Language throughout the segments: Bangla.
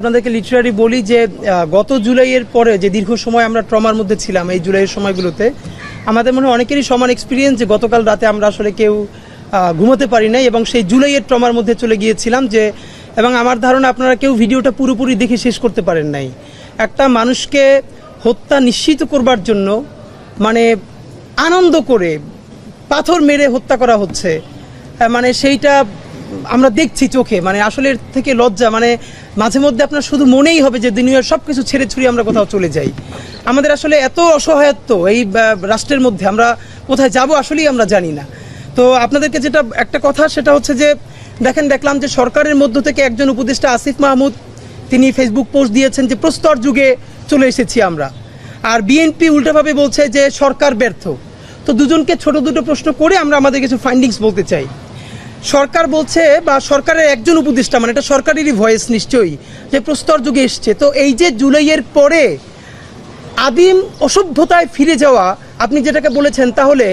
আপনাদেরকে লিটারারি বলি যে গত জুলাইয়ের পরে যে দীর্ঘ সময় আমরা ট্রমার মধ্যে ছিলাম, এই জুলাইয়ের সময়গুলোতে আমাদের মনে হয় অনেকেরই সমান এক্সপিরিয়েন্স যে গতকাল রাতে আমরা আসলে কেউ ঘুমোতে পারি নাই এবং সেই জুলাইয়ের ট্রমার মধ্যে চলে গিয়েছিলাম যে, এবং আমার ধারণা আপনারা কেউ ভিডিওটা পুরোপুরি দেখে শেষ করতে পারেন নাই। একটা মানুষকে হত্যা নিশ্চিত করবার জন্য মানে আনন্দ করে পাথর মেরে হত্যা করা হচ্ছে, মানে সেইটা আমরা দেখছি চোখে, মানে আসলে এর থেকে লজ্জা, মানে মাঝে মধ্যে আপনার শুধু মনেই হবে যে দুনিয়ার সব কিছু ছেড়ে ছুড়িয়ে আমরা কোথাও চলে যাই। আমাদের আসলে এত অসহায়ত্ব এই রাষ্ট্রের মধ্যে, আমরা কোথায় যাব আসলেই আমরা জানি না। তো আপনাদেরকে যেটা একটা কথা সেটা হচ্ছে যে দেখলাম যে সরকারের মধ্য থেকে একজন উপদেষ্টা আসিফ মাহমুদ তিনি ফেসবুক পোস্ট দিয়েছেন যে প্রস্তর যুগে চলে এসেছি আমরা, আর বিএনপি উল্টোভাবে বলছে যে সরকার ব্যর্থ। তো দুজনকে ছোট দুটো প্রশ্ন করে আমরা আমাদের কিছু ফাইন্ডিংস বলতে চাই। সরকার বলছে, বা সরকারের একজন উপদেষ্টা, মানে এটা সরকারেরই ভয়েস নিশ্চয়ই, যে প্রস্তর যুগে এসছে। তো এই যে জুলাইয়ের পরে আদিম অসভ্যতায় ফিরে যাওয়া আপনি যেটাকে বলেছেন, তাহলে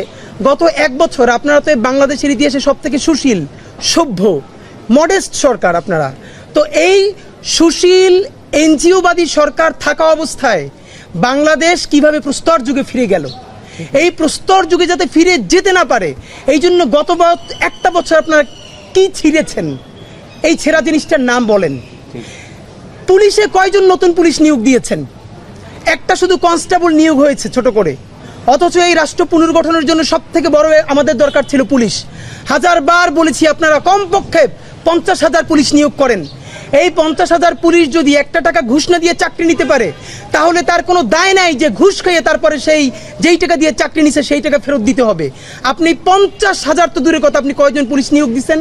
গত এক বছর আপনারা তো বাংলাদেশের ইতিহাসে সব থেকে সুশীল, সভ্য, মডেস্ট সরকার আপনারা। তো এই সুশীল এনজিওবাদী সরকার থাকা অবস্থায় বাংলাদেশ কিভাবে প্রস্তর যুগে ফিরে গেল? এই প্রস্তর যুগে যাতে ফিরে যেতে না পারে এই জন্য গত একটা বছর আপনারা কি ছিঁড়েছেন? এই ছেঁড়া জিনিসটার নাম বলেন। পুলিশে কয়জন নতুন পুলিশ নিয়োগ দিয়েছেন? একটা শুধু কনস্টেবল নিয়োগ হয়েছে ছোট করে, অথচ এই রাষ্ট্র পুনর্গঠনের জন্য সব থেকে বড় আমাদের দরকার ছিল পুলিশ। হাজারবার বলেছি আপনারা কমপক্ষে 50,000 পুলিশ নিয়োগ করেন। এই 50,000 পুলিশ যদি একটা টাকা ঘুষ না দিয়ে চাকরি নিতে পারে তাহলে তার কোনো দায় নাই যে ঘুষ খেয়ে তারপরে যেই টাকা দিয়ে চাকরি নিছে সেই টাকা ফেরত দিতে হবে। আপনি 50,000 তো দূরের কথা, আপনি কয়জন পুলিশ নিয়োগ দিচ্ছেন?